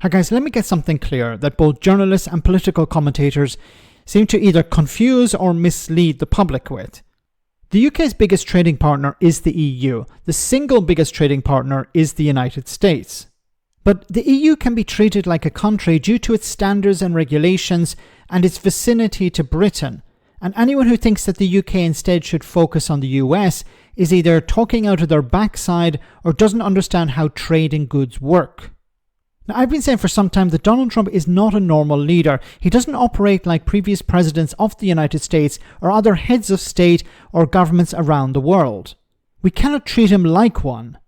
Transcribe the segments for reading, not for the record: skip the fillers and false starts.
Now, guys, let me get something clear that both journalists and political commentators seem to either confuse or mislead the public with. The UK's biggest trading partner is the EU. The single biggest trading partner is the United States. But the EU can be treated like a country due to its standards and regulations and its vicinity to Britain. And anyone who thinks that the UK instead should focus on the US is either talking out of their backside or doesn't understand how trade in goods work. Now, I've been saying for some time that Donald Trump is not a normal leader. He doesn't operate like previous presidents of the United States or other heads of state or governments around the world. We cannot treat him like one.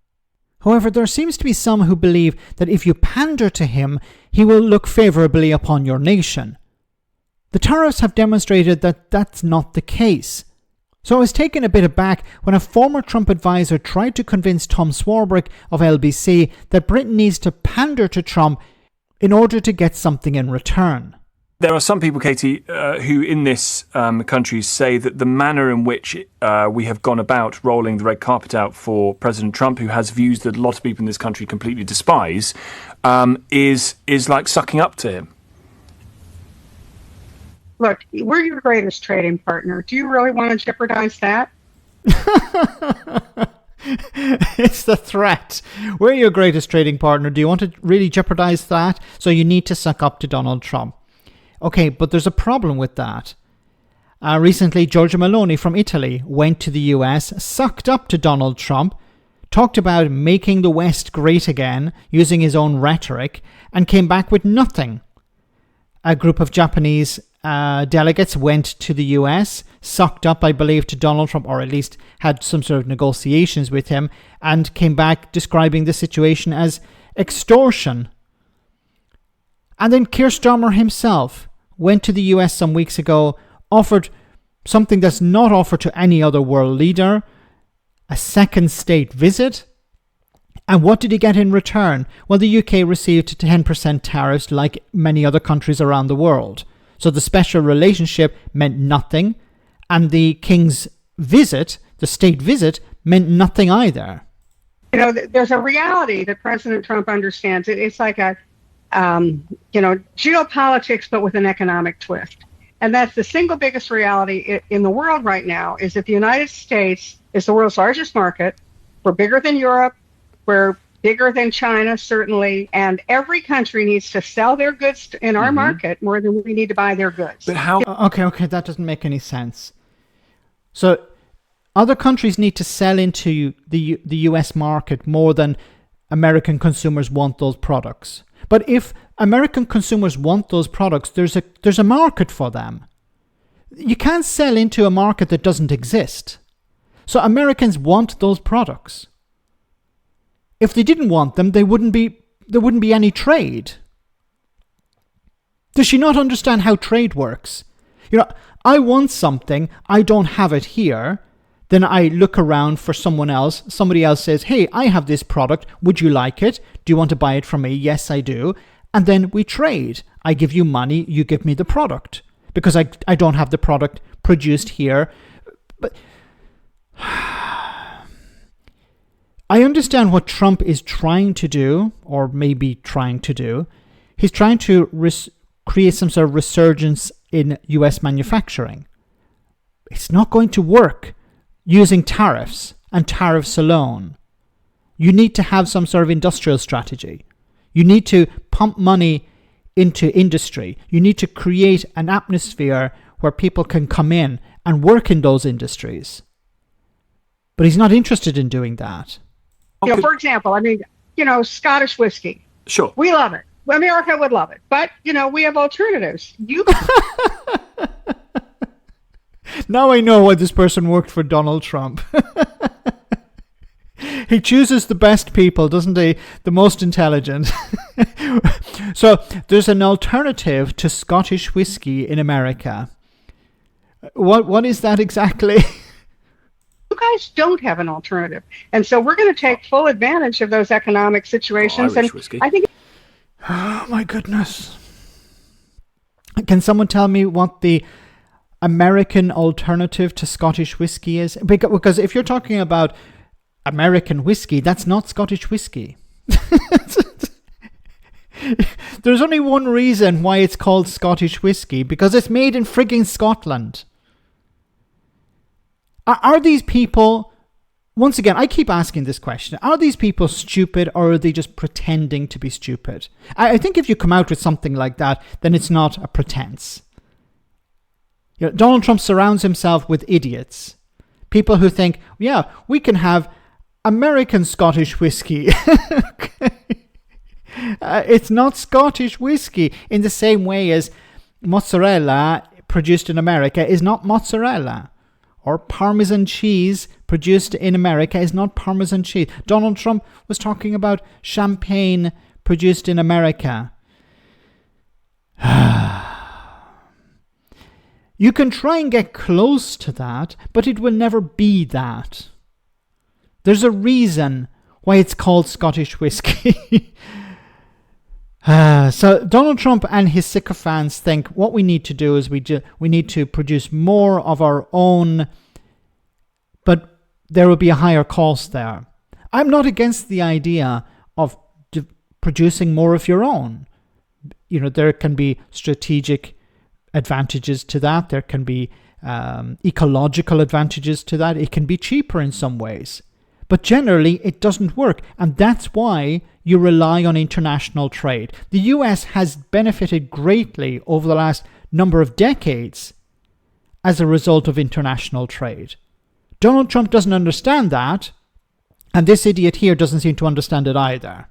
However, there seems to be some who believe that if you pander to him, he will look favourably upon your nation. The tariffs have demonstrated that that's not the case. So I was taken a bit aback when a former Trump advisor tried to convince Tom Swarbrick of LBC that Britain needs to pander to Trump in order to get something in return. There are some people, Katie, who in this country say that the manner in which we have gone about rolling the red carpet out for President Trump, who has views that a lot of people in this country completely despise, is like sucking up to him. Look, we're your greatest trading partner. Do you really want to jeopardize that? It's the threat. We're your greatest trading partner. Do you want to really jeopardize that? So you need to suck up to Donald Trump. Okay, but there's a problem with that. Recently, Giorgia Meloni from Italy went to the US, sucked up to Donald Trump, talked about making the West great again, using his own rhetoric, and came back with nothing. A group of Japanese delegates went to the US, sucked up, I believe, to Donald Trump, or at least had some sort of negotiations with him, and came back describing the situation as extortion. And then Keir Starmer himself went to the US some weeks ago, offered something that's not offered to any other world leader, a second state visit. And what did he get in return? Well, the UK received 10% tariffs like many other countries around the world. So the special relationship meant nothing, and the King's visit, the state visit, meant nothing either. You know, there's a reality that President Trump understands. It's like a, geopolitics, but with an economic twist. And that's the single biggest reality in the world right now, is that the United States is the world's largest market. We're bigger than Europe. We're bigger than China, certainly, and every country needs to sell their goods in our market more than we need to buy their goods. But how? Okay, that doesn't make any sense. So other countries need to sell into the US market more than American consumers want those products. But if American consumers want those products, there's a market for them. You can't sell into a market that doesn't exist. So Americans want those products. If they didn't want them, there wouldn't be any trade. Does she not understand how trade works? You know, I want something, I don't have it here. Then I look around for someone else. Somebody else says, hey, I have this product. Would you like it? Do you want to buy it from me? Yes, I do. And then we trade. I give you money, you give me the product. Because I don't have the product produced here. But I understand what Trump is trying to do, or maybe trying to do. He's trying to create some sort of resurgence in US manufacturing. It's not going to work using tariffs and tariffs alone. You need to have some sort of industrial strategy. You need to pump money into industry. You need to create an atmosphere where people can come in and work in those industries. But he's not interested in doing that. You know, for example, Scottish whiskey. Sure. We love it. America would love it. But, we have alternatives. Now I know why this person worked for Donald Trump. He chooses the best people, doesn't he? The most intelligent. So there's an alternative to Scottish whiskey in America. What is that exactly? You guys don't have an alternative. And so we're going to take full advantage of those economic situations. Irish whiskey. I think. Oh, my goodness. Can someone tell me what the American alternative to Scottish whiskey is? Because if you're talking about American whiskey, that's not Scottish whiskey. There's only one reason why it's called Scottish whiskey, because it's made in frigging Scotland. Are these people, once again, I keep asking this question, are these people stupid, or are they just pretending to be stupid? I think if you come out with something like that, then it's not a pretense. Donald Trump surrounds himself with idiots. People who think, yeah, we can have American Scottish whiskey. It's not Scottish whiskey, in the same way as mozzarella produced in America is not mozzarella. Or Parmesan cheese produced in America is not Parmesan cheese. Donald Trump was talking about champagne produced in America. You can try and get close to that, but it will never be that. There's a reason why it's called Scottish whiskey. So Donald Trump and his sycophants think what we need to do is we need to produce more of our own, but there will be a higher cost there. I'm not against the idea of producing more of your own. There can be strategic advantages to that. There can be ecological advantages to that. It can be cheaper in some ways. But generally, it doesn't work. And that's why you rely on international trade. The US has benefited greatly over the last number of decades as a result of international trade. Donald Trump doesn't understand that. And this idiot here doesn't seem to understand it either.